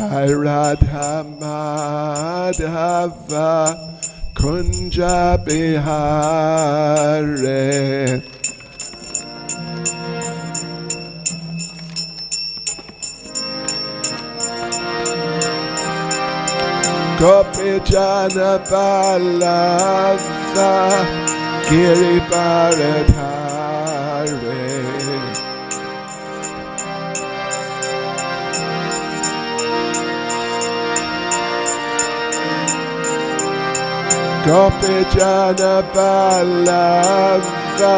Jai Radha Madhava Kunja Bihare. Gopi Jana Vallabha Giri Bharadhare. Gopi Jana Vallabha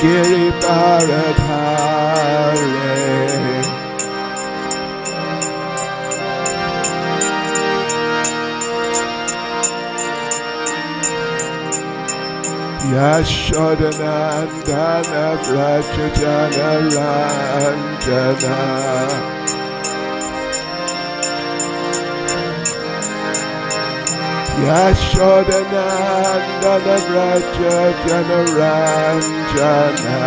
Giri Bharadhare. Yashodanandana Vraja Jana Ranjana. Yashodanandana Vraja Jana Ranjana.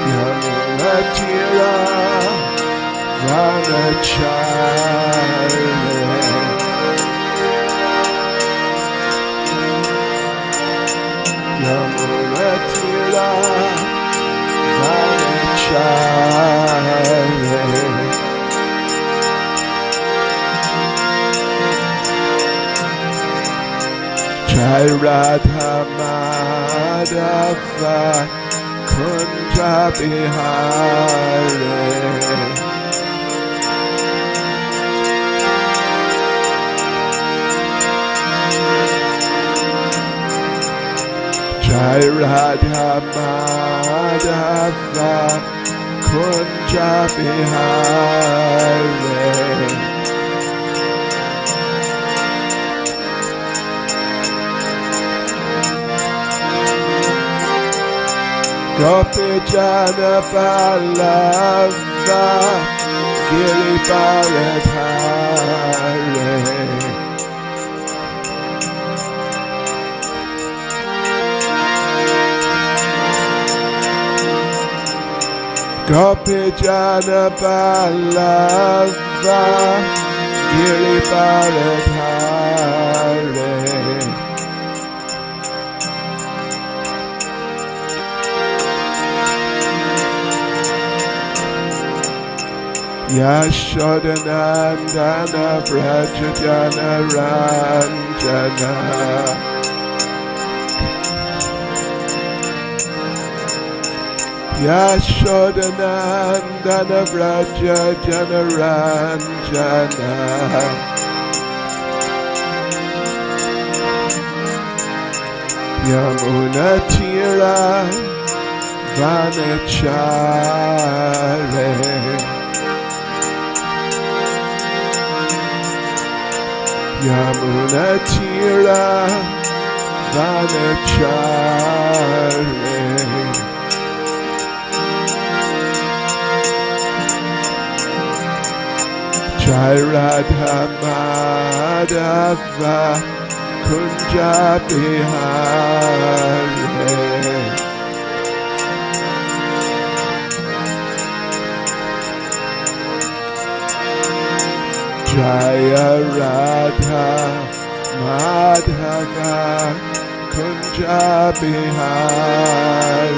Yamunatira Vanachari. Yamunatira Vanachari. Jai Radha Madhava Kunja Bihare. Jai Radha Madhava Kunja Bihare. Gopi Jana Vallabha Giri Bharadhare. Gopi Jana Vallabha Giri Bharadhare. Yashodanandana Vraja Jana Ranjana. Yashodanandana Vraja Jana Ranjana. Yamunatira Vanachari. Yamunatira Vanachari. Jai Radha Madhava Kunja Bihare. Jaya Radha Madhava Kunja Bihare.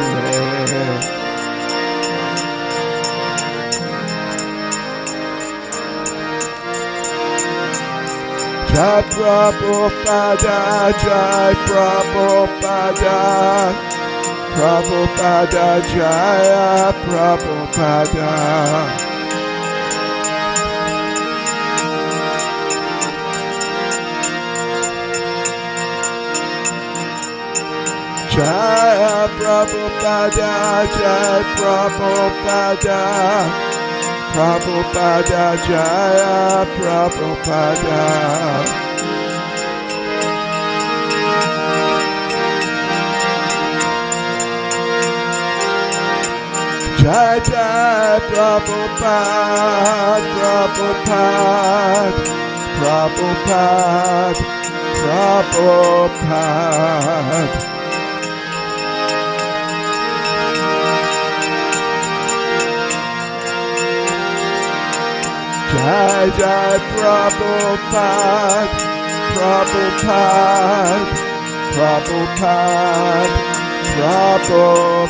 Jai Prabhupada, Jai Prabhupada, Prabhupada, Jaya Prabhupada. Jaya Prabhupada, Jai Prabhupada, Prabhupada, Jaya Prabhupada. Jai Jai Prabhupada, Prabhupada, Prabhupada, Prabhupada. Jai Jai Prabhupada, Prabhupada, Prabhupada, Prabhupada.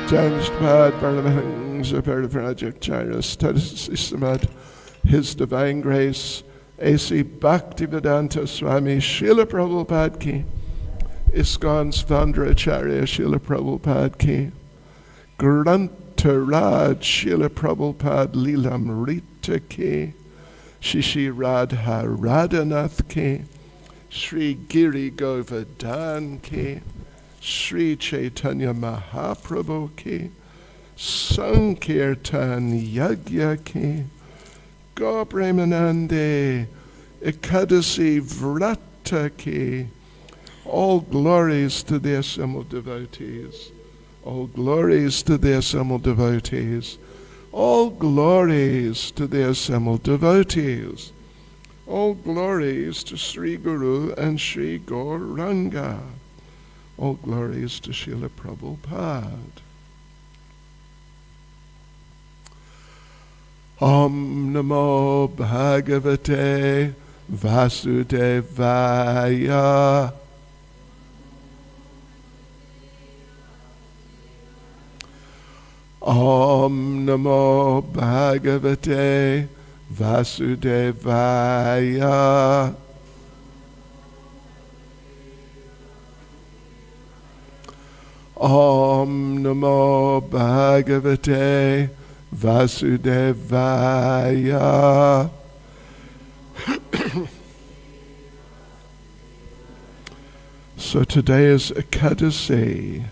Janshpad Paramahansa Parapranajacharya Studies His Divine Grace A.C. Bhaktivedanta Swami Srila Prabhupada Ki, ISKCON's founder Acharya Srila Prabhupada Ki, Grantaraj Srila Prabhupada lilamrta Ki, Shishi Radha Radhanath Ki, Sri Giri Govardhan Ki, Sri Caitanya Mahaprabhu Ki, Sankirtan Yagya Ki, Gopremanande Ekadasi Vrata Ki. All glories to the assembled devotees. All glories to the assembled devotees. All glories to the assembled devotees. All glories to Sri Guru and Sri Gauranga. All glories to Srila Prabhupada. Om Namo Bhagavate Vasudevaya. Om Namo Bhagavate Vasudevaya. Om Namo Bhagavate Vasudevaya. So today is Ekadasi.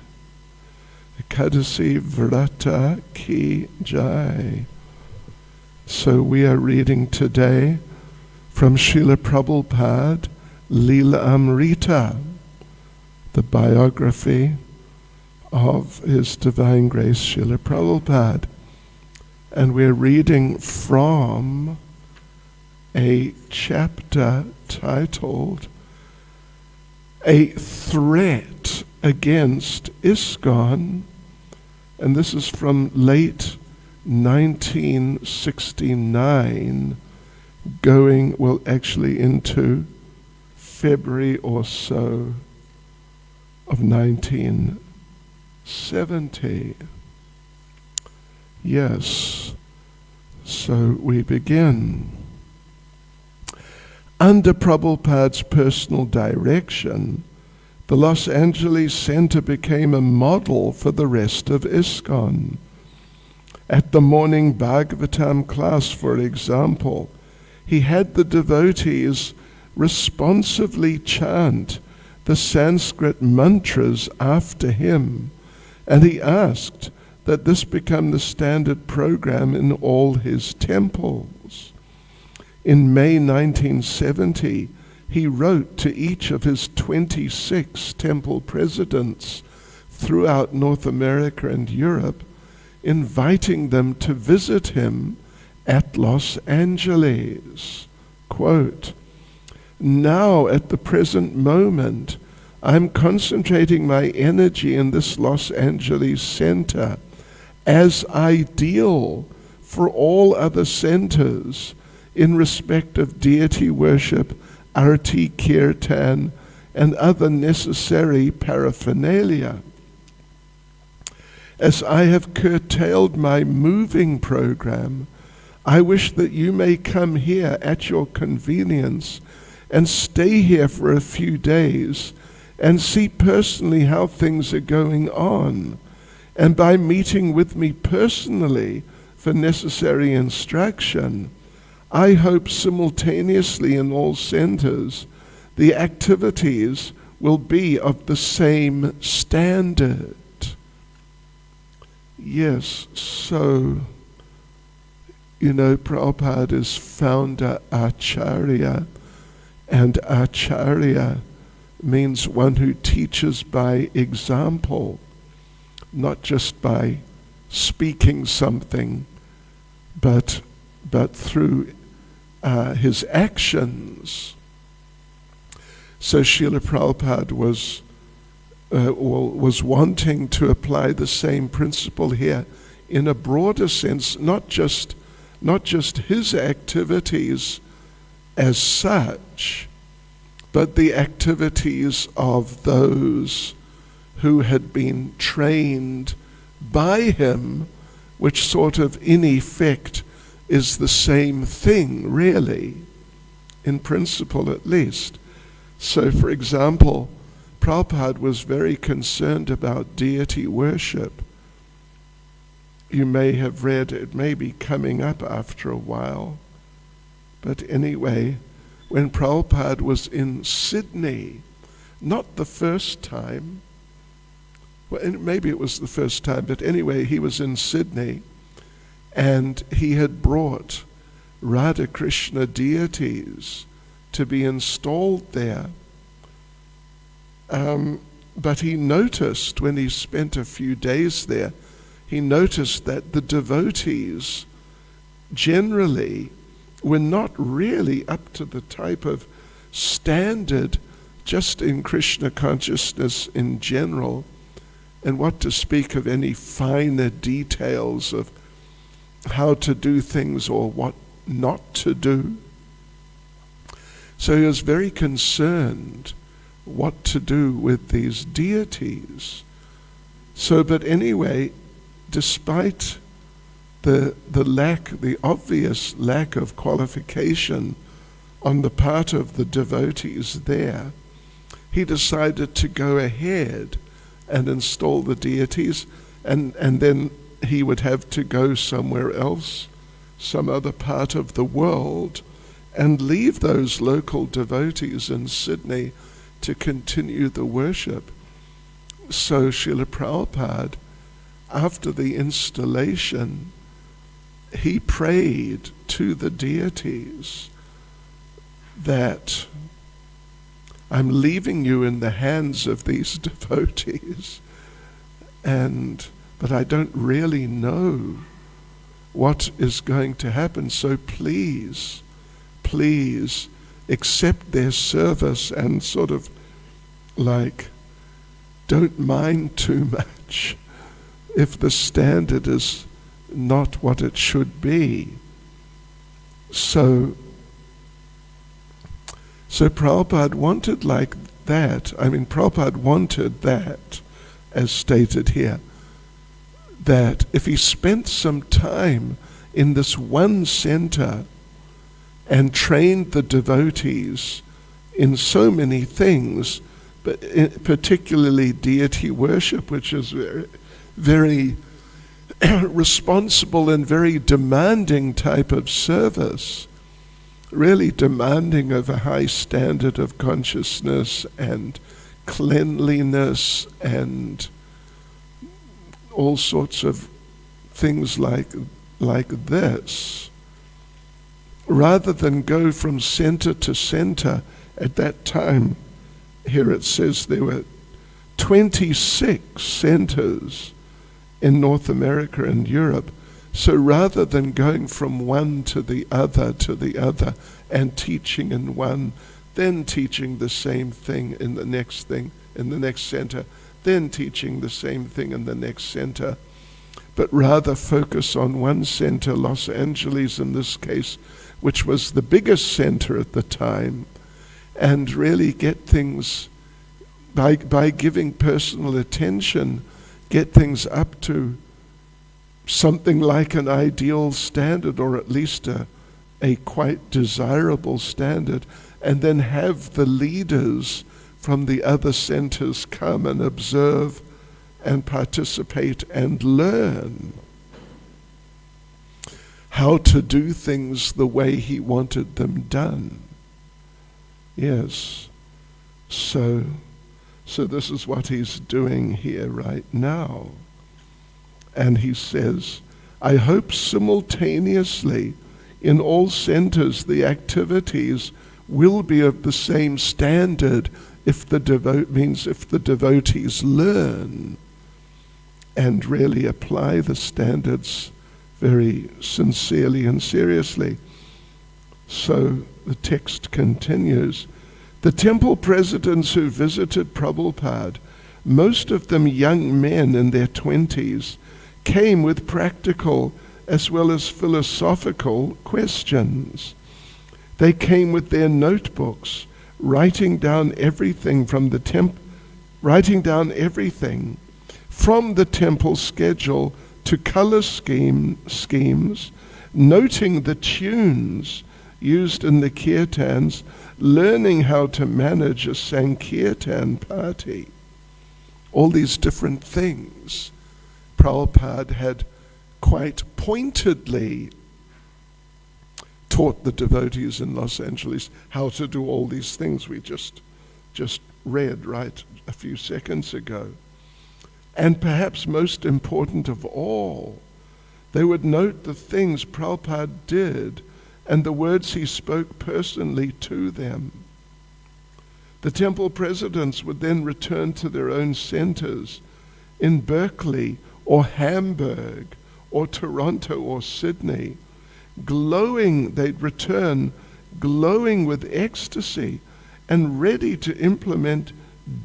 Ekadasi Vrata Ki Jai. So we are reading today from Srila Prabhupada, Lilamrta, the biography of His Divine Grace Srila Prabhupada. And we're reading from a chapter titled A Threat Against ISKCON, and this is from late 1969, going, well, actually into February or so of 1970. Yes, so we begin. Under Prabhupada's personal direction, the Los Angeles Center became a model for the rest of ISKCON. At the morning Bhagavatam class, for example, he had the devotees responsively chant the Sanskrit mantras after him, and he asked that this become the standard program in all his temples. In May 1970, he wrote to each of his 26 temple presidents throughout North America and Europe, inviting them to visit him at Los Angeles. Quote, "Now at the present moment, I'm concentrating my energy in this Los Angeles center as ideal for all other centers in respect of deity worship, arti kirtan, and other necessary paraphernalia. As I have curtailed my moving program, I wish that you may come here at your convenience and stay here for a few days and see personally how things are going on. And by meeting with me personally for necessary instruction, I hope simultaneously in all centers the activities will be of the same standard." Yes, so, Prabhupada is founder Acharya, and Acharya means one who teaches by example, not just by speaking something, but through his actions. So Srila Prabhupada was wanting to apply the same principle here in a broader sense, not just his activities as such, but the activities of those who had been trained by him, which sort of in effect is the same thing, really, in principle at least. So, for example, Prabhupada was very concerned about deity worship. You may have read, it may be coming up after a while, but anyway, when Prabhupada was in Sydney, not the first time, well, maybe it was the first time, but anyway, he was in Sydney, and he had brought Radha Krishna deities to be installed there. But he noticed, when he spent a few days there, he noticed that the devotees generally were not really up to the type of standard just in Krishna consciousness in general, and what to speak of any finer details of how to do things or what not to do. So he was very concerned what to do with these deities. So, but anyway, despite the obvious lack of qualification on the part of the devotees there, he decided to go ahead and install the deities, and then he would have to go somewhere else, some other part of the world, and leave those local devotees in Sydney to continue the worship. So Srila Prabhupada, after the installation, he prayed to the deities that I'm leaving you in the hands of these devotees, but I don't really know what is going to happen, so please accept their service and sort of like don't mind too much if the standard is not what it should be. So Prabhupada wanted like that. I mean, Prabhupada wanted that, as stated here, that if he spent some time in this one center and trained the devotees in so many things, but particularly deity worship, which is very, very responsible and very demanding type of service, really demanding of a high standard of consciousness and cleanliness and all sorts of things like this. Rather than go from center to center, at that time, here it says there were 26 centers in North America and Europe. So rather than going from one to the other and teaching in one, then teaching the same thing in the next center, then teaching the same thing in the next center, but rather focus on one center, Los Angeles in this case, which was the biggest center at the time, and really get things, by giving personal attention, get things up to something like an ideal standard, or at least a quite desirable standard, and then have the leaders from the other centers come and observe and participate and learn how to do things the way he wanted them done. Yes. So this is what he's doing here right now. And he says, I hope simultaneously in all centers the activities will be of the same standard if the devotees learn and really apply the standards very sincerely and seriously. So the text continues, The temple presidents who visited Prabhupada, most of them young men in their 20s, came with practical as well as philosophical questions. They came with their notebooks, writing down everything from the temple schedule to color schemes, noting the tunes used in the kirtans, learning how to manage a sankirtan party. All these different things Prabhupada had quite pointedly taught the devotees in Los Angeles how to do all these things we just read right a few seconds ago. And perhaps most important of all, they would note the things Prabhupada did and the words he spoke personally to them. The temple presidents would then return to their own centers in Berkeley or Hamburg or Toronto or Sydney. They'd return glowing with ecstasy and ready to implement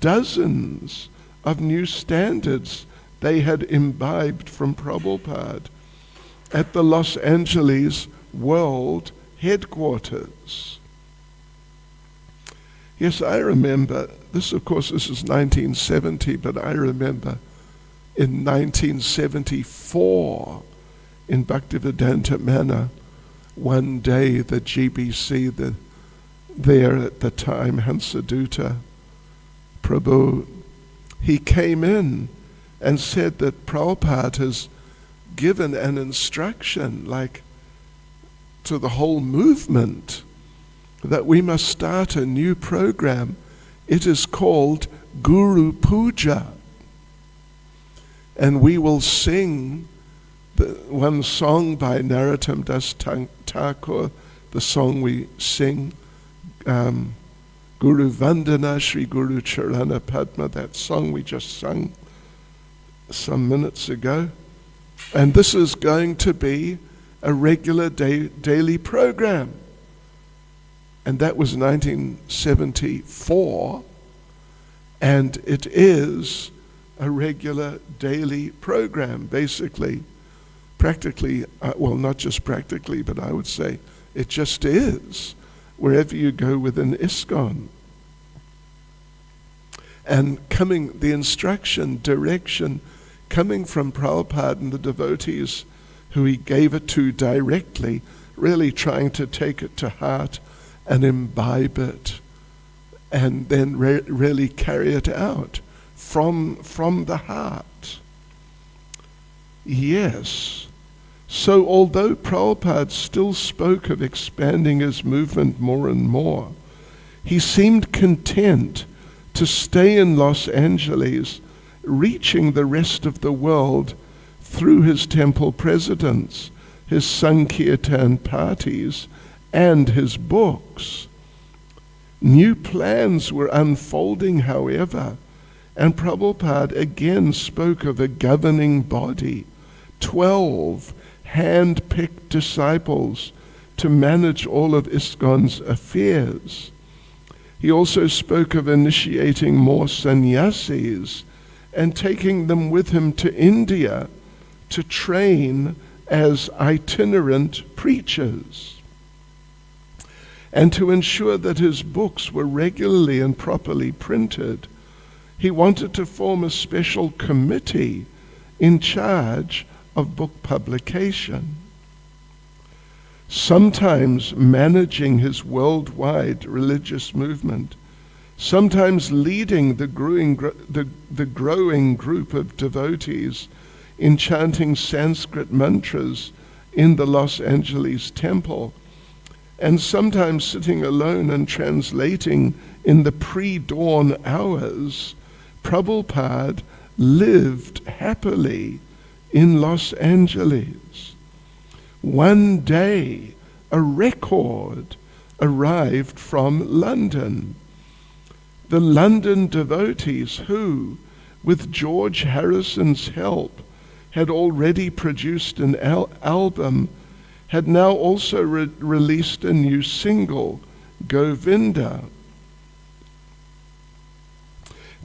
dozens of new standards they had imbibed from Prabhupada at the Los Angeles World Headquarters. Yes, I remember, this is 1970, but I remember in 1974 in Bhaktivedanta Manor, one day the GBC, there at the time, Hansadutta Prabhu, he came in and said that Prabhupada has given an instruction, like to the whole movement, that we must start a new program. It is called Guru Puja. And we will sing one song by Narottam Das Thakur, the song we sing, Guru Vandana Shri Guru Charana Padma, that song we just sung some minutes ago. And this is going to be a regular daily program. And that was 1974, and it is a regular daily program, practically, not just practically, but I would say it just is, wherever you go within ISKCON. And the instruction, direction, coming from Prabhupada and the devotees who he gave it to directly, really trying to take it to heart and imbibe it, and then really carry it out from the heart. Yes. So although Prabhupada still spoke of expanding his movement more and more, he seemed content to stay in Los Angeles, reaching the rest of the world through his temple presidents, his Sankirtan parties, and his books. New plans were unfolding, however, and Prabhupada again spoke of a governing body, 12 hand-picked disciples to manage all of ISKCON's affairs. He also spoke of initiating more sannyasis and taking them with him to India to train as itinerant preachers, and to ensure that his books were regularly and properly printed. He wanted to form a special committee in charge of book publication, sometimes managing his worldwide religious movement, sometimes leading the growing group of devotees in chanting Sanskrit mantras in the Los Angeles temple, and sometimes sitting alone and translating in the pre-dawn hours. Prabhupada lived happily in Los Angeles. One day, a record arrived from London. The London devotees who, with George Harrison's help, had already produced an album, had now also released a new single, Govinda.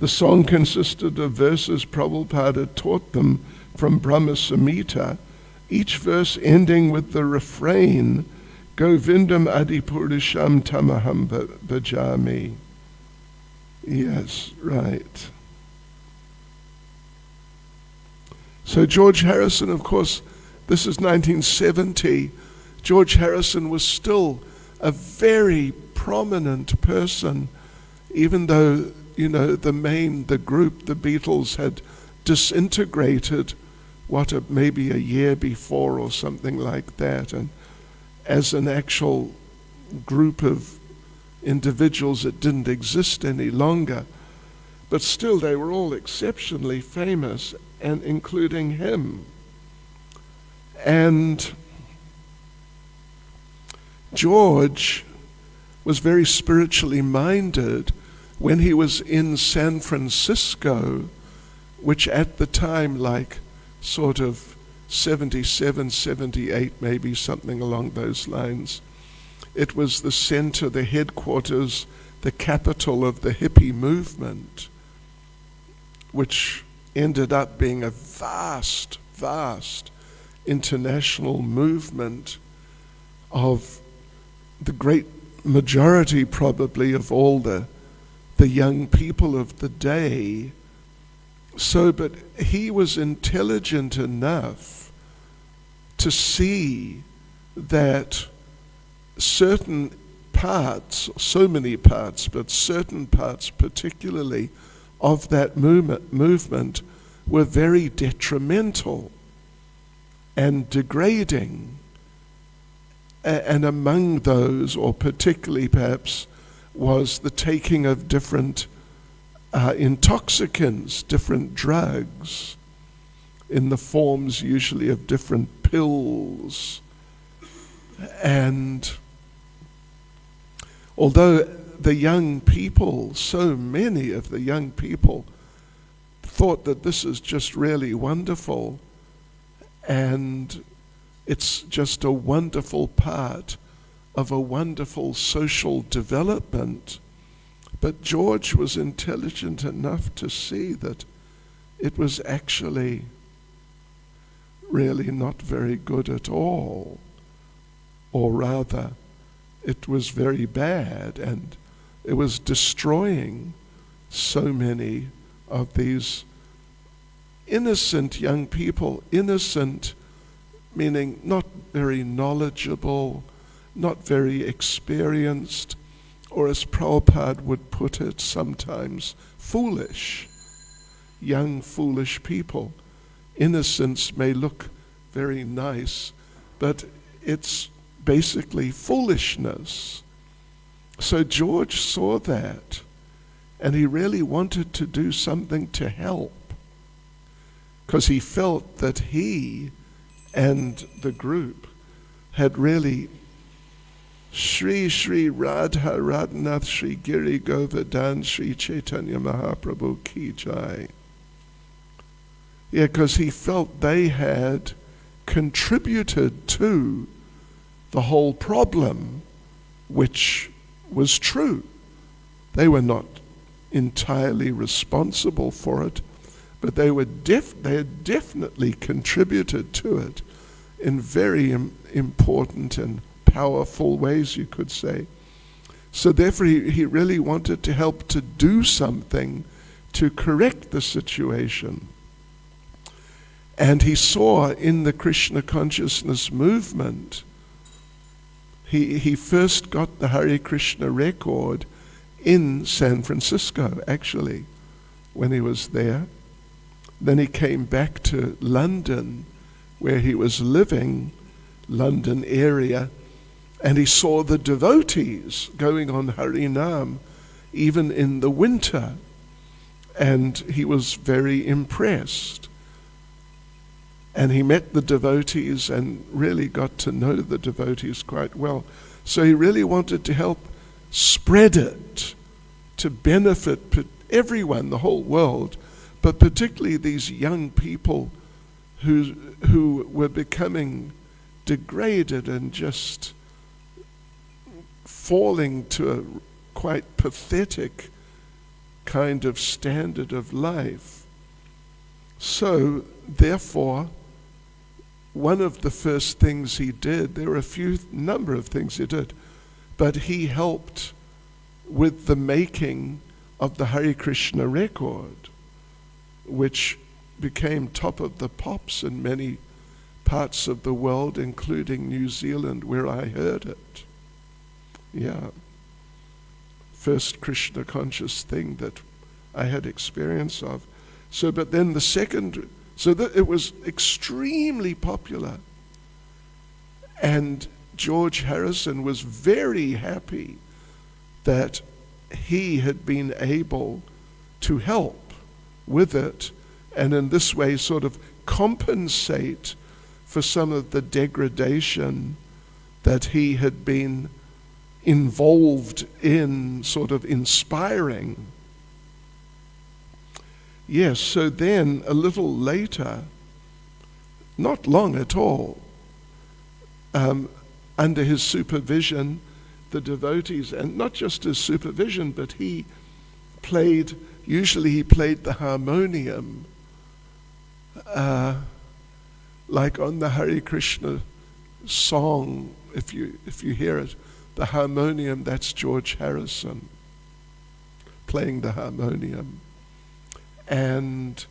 The song consisted of verses Prabhupada taught them from Brahma Samhita, each verse ending with the refrain, Govindam Adipurusham Tamaham Bhajami. Yes, right. So George Harrison, of course, this is 1970. George Harrison was still a very prominent person, even though, the group, the Beatles, had disintegrated, maybe a year before or something like that. And as an actual group of individuals, it didn't exist any longer. But still, they were all exceptionally famous, and including him. And George was very spiritually minded when he was in San Francisco, which at the time, like sort of 77, 78, maybe something along those lines, it was the center, the headquarters, the capital of the hippie movement, which ended up being a vast, vast international movement of the great majority, probably, of all the young people of the day. So, but he was intelligent enough to see that certain parts, so many parts, but certain parts particularly of that movement were very detrimental and degrading. And among those, or particularly perhaps, was the taking of different intoxicants, different drugs, in the forms usually of different pills. And although the young people, so many of the young people, thought that this is just really wonderful, and it's just a wonderful part of a wonderful social development. But George was intelligent enough to see that it was actually really not very good at all, or rather, it was very bad, and it was destroying so many of these innocent young people. Innocent meaning not very knowledgeable, not very experienced, or as Prabhupada would put it sometimes, foolish. Young, foolish people. Innocence may look very nice, but it's basically foolishness. So George saw that, and he really wanted to do something to help, because he felt that he and the group had really Shri Shri Radha Radhanath Shri Giri Govardhan Shri Caitanya Mahaprabhu Ki Jai. Yeah, because he felt they had contributed to the whole problem, which was true. They were not entirely responsible for it, but they had definitely contributed to it in very important and powerful ways, you could say. So therefore he really wanted to help to do something to correct the situation. And he saw in the Krishna consciousness movement, he first got the Hare Krishna record in San Francisco, actually, when he was there. Then he came back to London, where he was living, London area, and he saw the devotees going on Harinam, even in the winter, and he was very impressed. And he met the devotees and really got to know the devotees quite well. So he really wanted to help spread it, to benefit everyone, the whole world, but particularly these young people who were becoming degraded and just falling to a quite pathetic kind of standard of life. So, therefore, one of the first things he did, there were a number of things he did, but he helped with the making of the Hare Krishna record, which became top of the pops in many parts of the world, including New Zealand, where I heard it. Yeah. First Krishna conscious thing that I had experience of. So, but then the second, so that it was extremely popular. And George Harrison was very happy that he had been able to help with it, and in this way sort of compensate for some of the degradation that he had been involved in sort of inspiring. Yes, so then a little later, not long at all, under his supervision, the devotees, and not just his supervision, but usually he played the harmonium, like on the Hare Krishna song, if you hear it, the harmonium, that's George Harrison playing the harmonium. And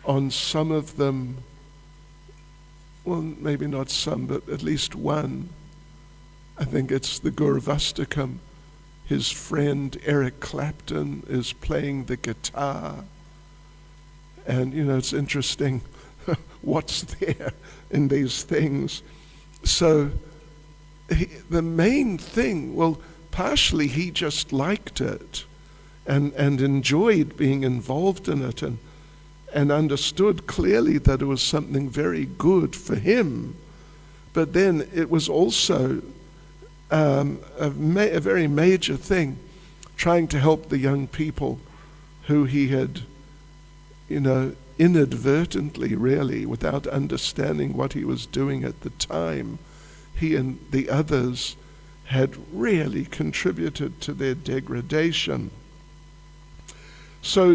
on some of them, well, maybe not some, but at least one, I think it's the Gurvastakam, his friend Eric Clapton is playing the guitar. And, it's interesting what's there in these things. So the main thing, well, partially he just liked it and enjoyed being involved in it and understood clearly that it was something very good for him. But then it was also a very major thing, trying to help the young people who he had, inadvertently, really, without understanding what he was doing at the time, he and the others had really contributed to their degradation. So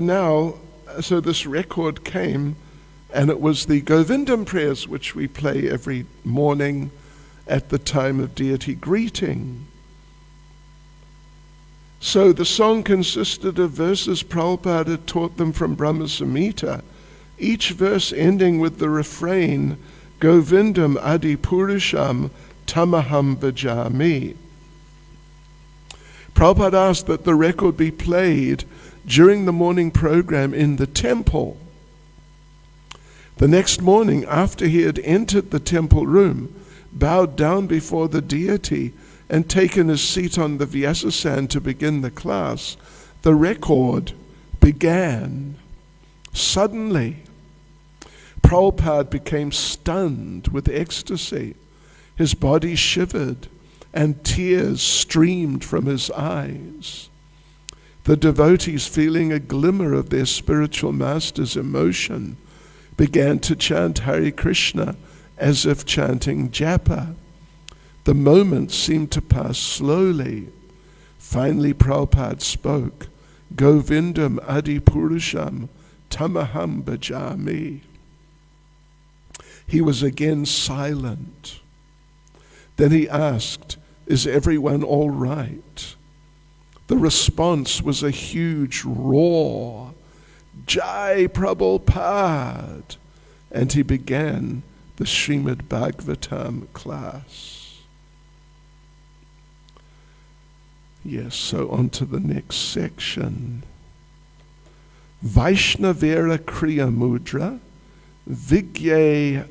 this record came, and it was the Govindam prayers, which we play every morning at the time of deity greeting. So the song consisted of verses Prabhupada had taught them from Brahma Samhita, each verse ending with the refrain, Govindam Adi Purusham Tamaham Bhajami. Prabhupada asked that the record be played during the morning program in the temple. The next morning, after he had entered the temple room, bowed down before the deity, and taken his seat on the Vyasasana to begin the class, the record began. Suddenly, Prabhupada became stunned with ecstasy. His body shivered, and tears streamed from his eyes. The devotees, feeling a glimmer of their spiritual master's emotion, began to chant Hare Krishna as if chanting japa. The moments seemed to pass slowly. Finally, Prabhupada spoke, Govindam Adi Purusham Tamaham Bhajami. He was again silent. Then he asked, is everyone all right? The response was a huge roar, Jai Prabhupada, and he began the Srimad Bhagavatam class. Yes, so on to the next section. Vaishnavera Kriya Mudra, Vigyeha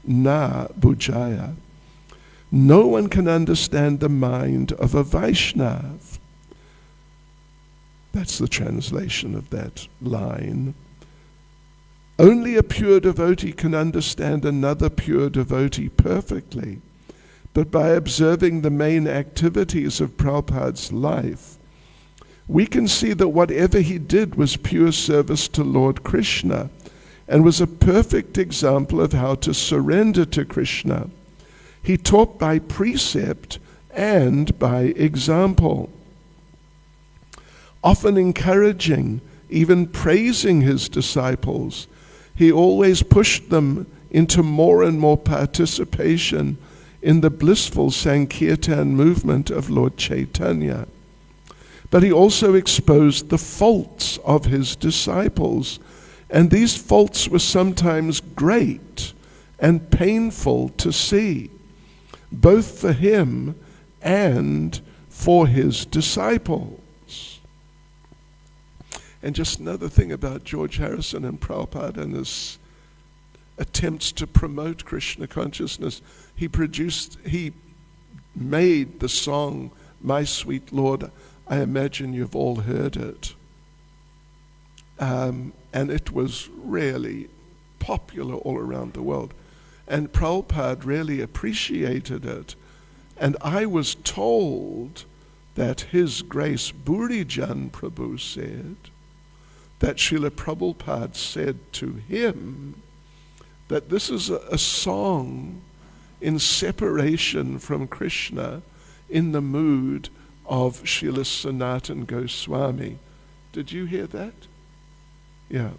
Na Bhujaya. No one can understand the mind of a Vaishnav. That's the translation of that line. Only a pure devotee can understand another pure devotee perfectly, but by observing the main activities of Prabhupada's life, we can see that whatever he did was pure service to Lord Krishna and was a perfect example of how to surrender to Krishna. He taught by precept and by example. often encouraging, even praising his disciples. He always pushed them into more and more participation in the blissful Sankirtan movement of Lord Caitanya. But he also exposed the faults of his disciples, and these faults were sometimes great and painful to see, both for him and for his disciples. And just another thing about George Harrison and Prabhupada and his attempts to promote Krishna consciousness, he made the song, My Sweet Lord. I imagine you've all heard it. And it was really popular all around the world. And Prabhupada really appreciated it. And I was told that His Grace Burijan Prabhu said that Srila Prabhupada said to him that this is a song in separation from Krishna in the mood of Srila Sanatan Goswami. Did you hear that? Yeah.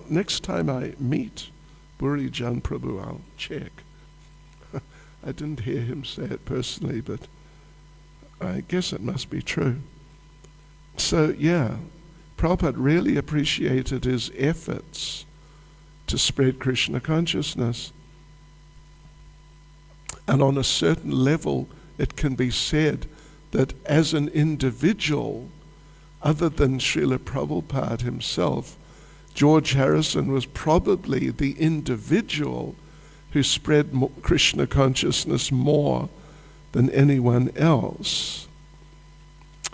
Next time I meet Burijan Prabhu, I'll check. I didn't hear him say it personally, but I guess it must be true. So, yeah, Prabhupada really appreciated his efforts to spread Krishna consciousness. And on a certain level, it can be said that as an individual, other than Srila Prabhupada himself, George Harrison was probably the individual who spread Krishna consciousness more than anyone else.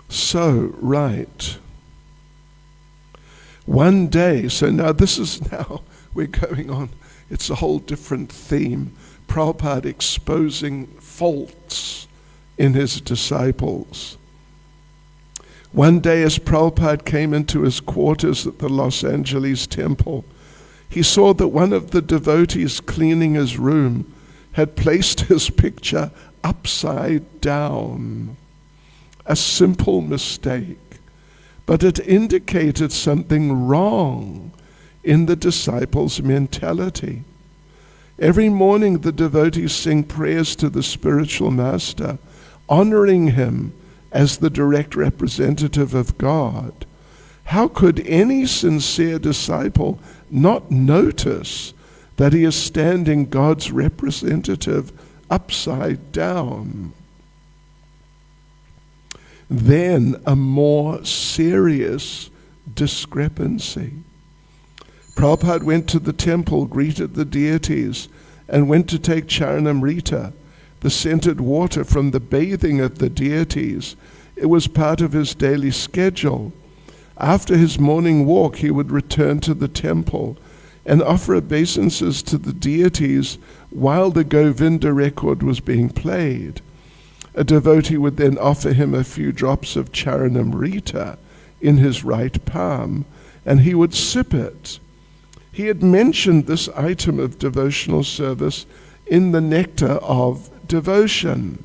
So, right. One day, so now we're going on, it's a whole different theme. Prabhupada exposing faults in his disciples. One day as Prabhupada came into his quarters at the Los Angeles temple, he saw that one of the devotees cleaning his room had placed his picture upside down. A simple mistake, but it indicated something wrong in the disciples' mentality. Every morning the devotees sing prayers to the spiritual master, honoring him as the direct representative of God. How could any sincere disciple not notice that he is standing God's representative upside down? Then a more serious discrepancy. Prabhupada went to the temple, greeted the deities, and went to take Charanamrita, the scented water from the bathing of the deities. It was part of his daily schedule. After his morning walk, he would return to the temple and offer obeisances to the deities while the Govinda record was being played. A devotee would then offer him a few drops of Charanamrita in his right palm, and he would sip it. He had mentioned this item of devotional service in the Nectar of Devotion,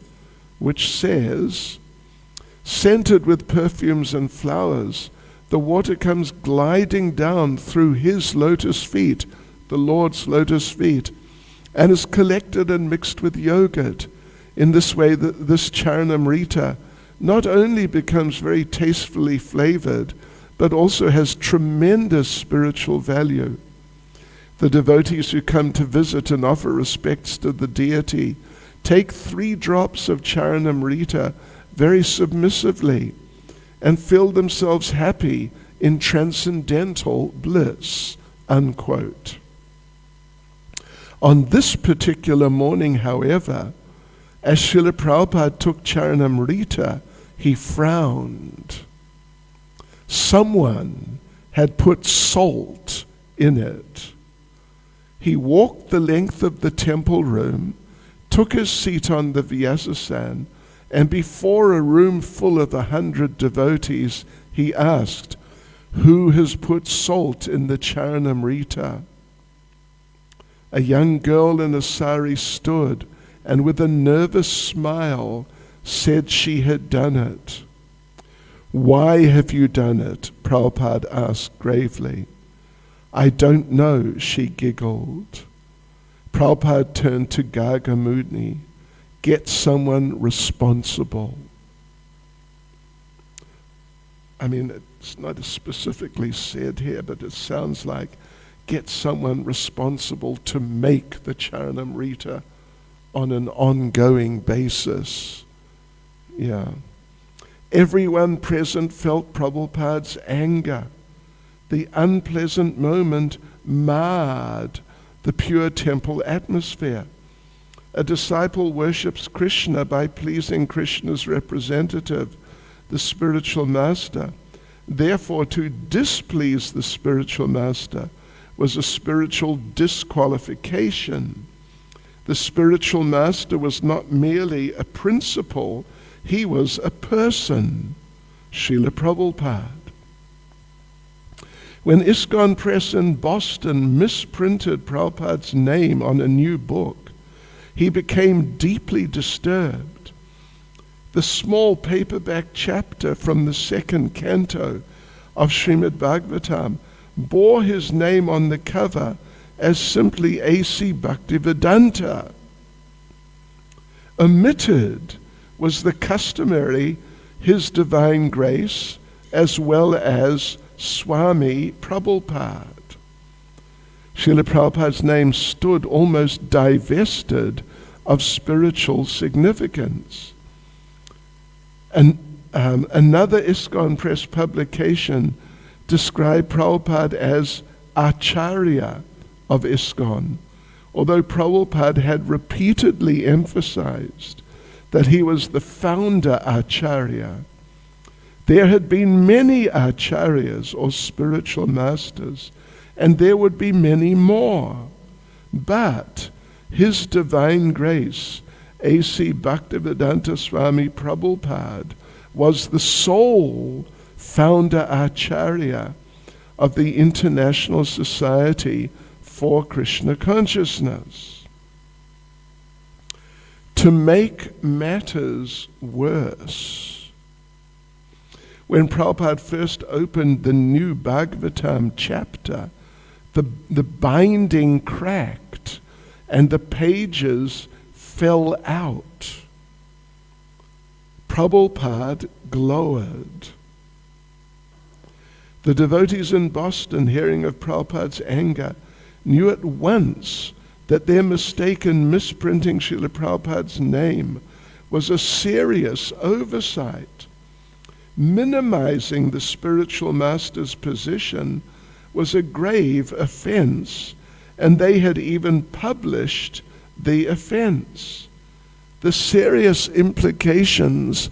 which says, scented with perfumes and flowers, the water comes gliding down through his lotus feet, the Lord's lotus feet, and is collected and mixed with yogurt. In this way, this Charanamrita not only becomes very tastefully flavored, but also has tremendous spiritual value. The devotees who come to visit and offer respects to the deity take 3 drops of Charanamrita very submissively and feel themselves happy in transcendental bliss, unquote. On this particular morning, however, as Srila Prabhupada took Charanamrita, he frowned. Someone had put salt in it. He walked the length of the temple room, took his seat on the Vyasasan, and before a room full of 100 devotees, he asked, "Who has put salt in the Charanamrita?" A young girl in a sari stood and with a nervous smile said she had done it. Why have you done it? Prabhupada asked gravely. I don't know, she giggled. Prabhupada turned to Gagamuni. Get someone responsible. I mean, it's not specifically said here, but it sounds like get someone responsible to make the Charanamrita on an ongoing basis. Yeah. Everyone present felt Prabhupada's anger. The unpleasant moment marred the pure temple atmosphere. A disciple worships Krishna by pleasing Krishna's representative, the spiritual master. Therefore, to displease the spiritual master was a spiritual disqualification. The spiritual master was not merely a principle, he was a person, Srila Prabhupada. When ISKCON Press in Boston misprinted Prabhupada's name on a new book, he became deeply disturbed. The small paperback chapter from the second canto of Srimad Bhagavatam bore his name on the cover as simply A.C. Bhaktivedanta. Omitted was the customary His Divine Grace as well as Swami Prabhupada. Srila Prabhupada's name stood almost divested of spiritual significance. And another ISKCON Press publication described Prabhupada as Acharya of ISKCON, although Prabhupada had repeatedly emphasized that he was the founder Acharya. There had been many Acharyas or spiritual masters, and there would be many more. But His Divine Grace, A.C. Bhaktivedanta Swami Prabhupada, was the sole founder Acharya of the International Society for Krishna Consciousness. To make matters worse, when Prabhupada first opened the new Bhagavatam chapter, the binding cracked and the pages fell out. Prabhupada glowered. The devotees in Boston, hearing of Prabhupada's anger, knew at once that their mistaken misprinting Srila Prabhupada's name was a serious oversight. Minimizing the spiritual master's position was a grave offense, and they had even published the offense. The serious implications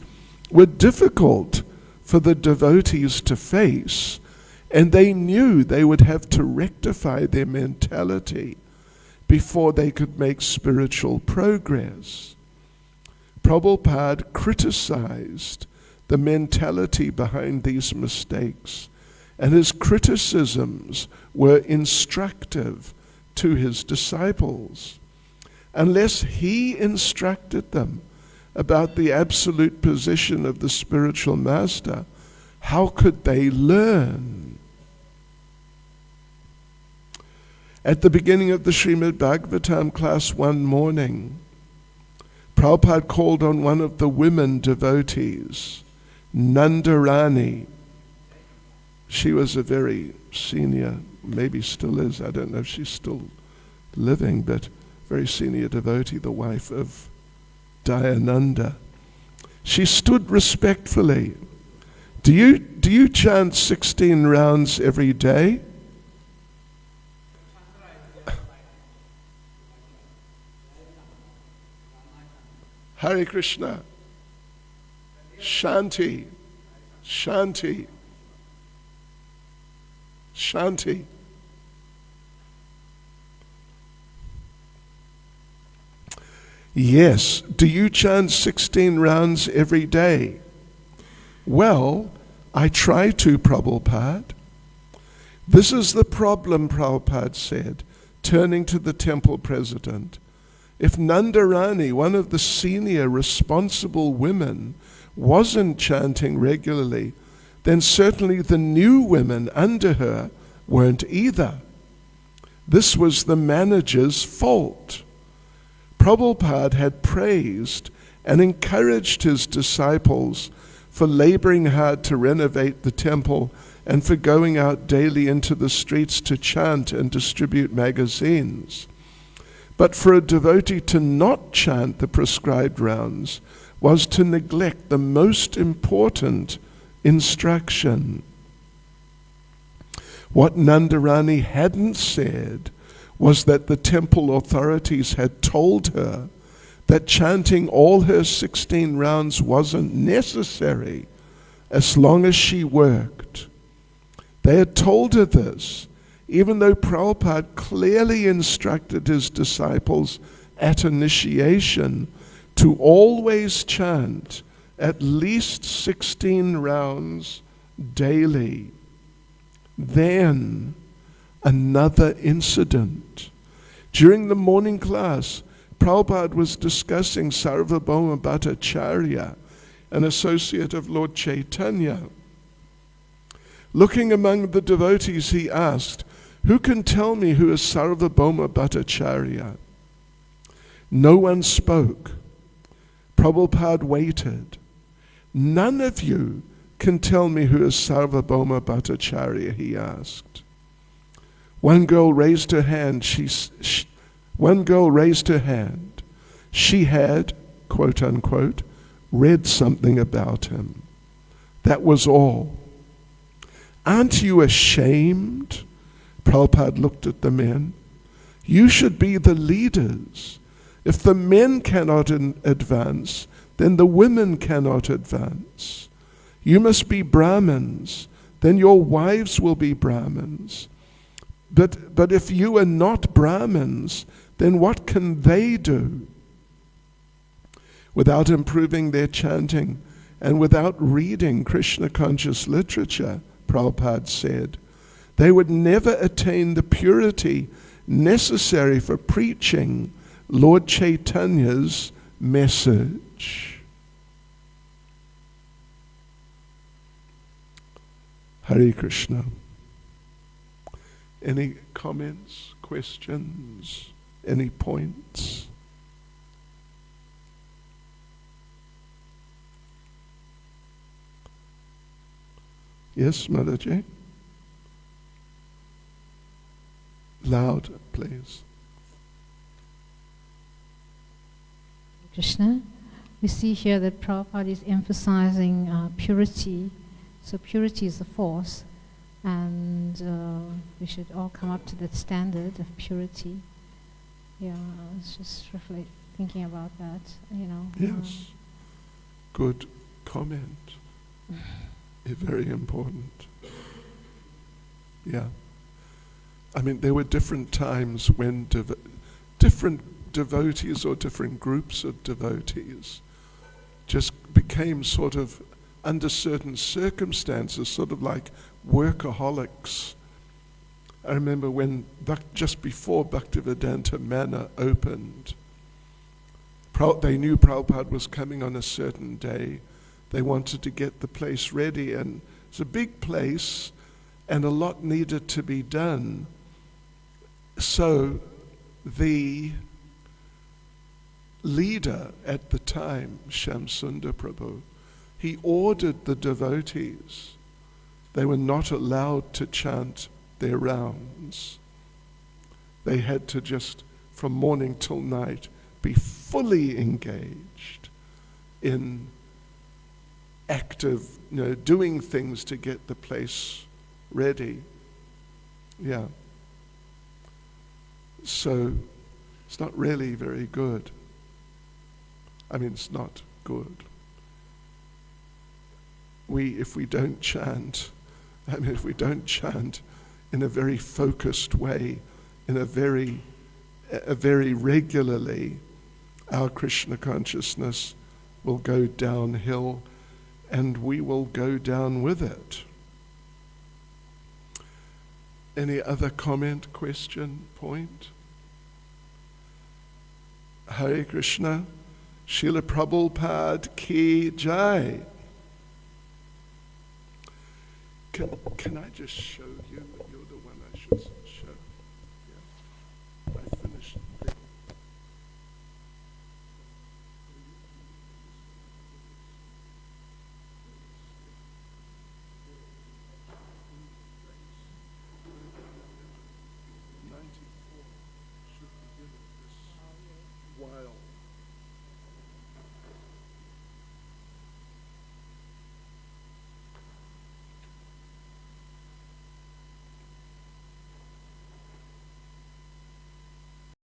were difficult for the devotees to face, and they knew they would have to rectify their mentality before they could make spiritual progress. Prabhupada criticized the mentality behind these mistakes, and his criticisms were instructive to his disciples. Unless he instructed them about the absolute position of the spiritual master, how could they learn? At the beginning of the Srimad Bhagavatam class one morning, Prabhupada called on one of the women devotees, Nandarani. She was a very senior, maybe still is, I don't know if she's still living, but very senior devotee, the wife of Dayananda. She stood respectfully. Do you chant 16 rounds every day? Hare Krishna. Shanti. Shanti. Shanti. Yes. Do you chant 16 rounds every day? Well, I try to, Prabhupada. This is the problem, Prabhupada said, turning to the temple president. If Nandarani, one of the senior responsible women, wasn't chanting regularly, then certainly the new women under her weren't either. This was the manager's fault. Prabhupada had praised and encouraged his disciples for laboring hard to renovate the temple and for going out daily into the streets to chant and distribute magazines. But for a devotee to not chant the prescribed rounds was to neglect the most important instruction. What Nandarani hadn't said was that the temple authorities had told her that chanting all her 16 rounds wasn't necessary as long as she worked. They had told her this, even though Prabhupada clearly instructed his disciples at initiation to always chant at least 16 rounds daily. Then, another incident. During the morning class, Prabhupada was discussing Sarvabhauma Bhattacharya, an associate of Lord Caitanya. Looking among the devotees, he asked, "Who can tell me who is Sarvabhauma Bhattacharya?" No one spoke. Prabhupada waited. "None of you can tell me who is Sarvabhauma Bhattacharya?" he asked. One girl raised her hand. She had, quote unquote, read something about him. That was all. "Aren't you ashamed?" Prabhupada looked at the men. "You should be the leaders. If the men cannot advance, then the women cannot advance. You must be Brahmins, then your wives will be Brahmins. But if you are not Brahmins, then what can they do?" Without improving their chanting and without reading Krishna conscious literature, Prabhupada said, they would never attain the purity necessary for preaching Lord Chaitanya's message. Hare Krishna. Any comments, questions, any points? Yes, Motherji? Loud, please. Krishna, we see here that Prabhupada is emphasizing purity. So purity is the force, and we should all come up to that standard of purity. Yeah, I was just thinking about that, Yes, good comment. Very important. Yeah. I mean, there were different times when different devotees or different groups of devotees just became sort of, under certain circumstances, sort of like workaholics. I remember when, just before Bhaktivedanta Manor opened, they knew Prabhupada was coming on a certain day. They wanted to get the place ready, and it's a big place, and a lot needed to be done. So the leader at the time, Shamsundar Prabhu, he ordered the devotees. They were not allowed to chant their rounds. They had to just, from morning till night, be fully engaged in active, doing things to get the place ready. Yeah. So it's not really very good. I mean, it's not good. If we don't chant in a very focused way, in a very regularly, our Krishna consciousness will go downhill, and we will go down with it. Any other comment, question, point? Hare Krishna. Srila Prabhupada ki jai. Can I just show you that you're the one I should...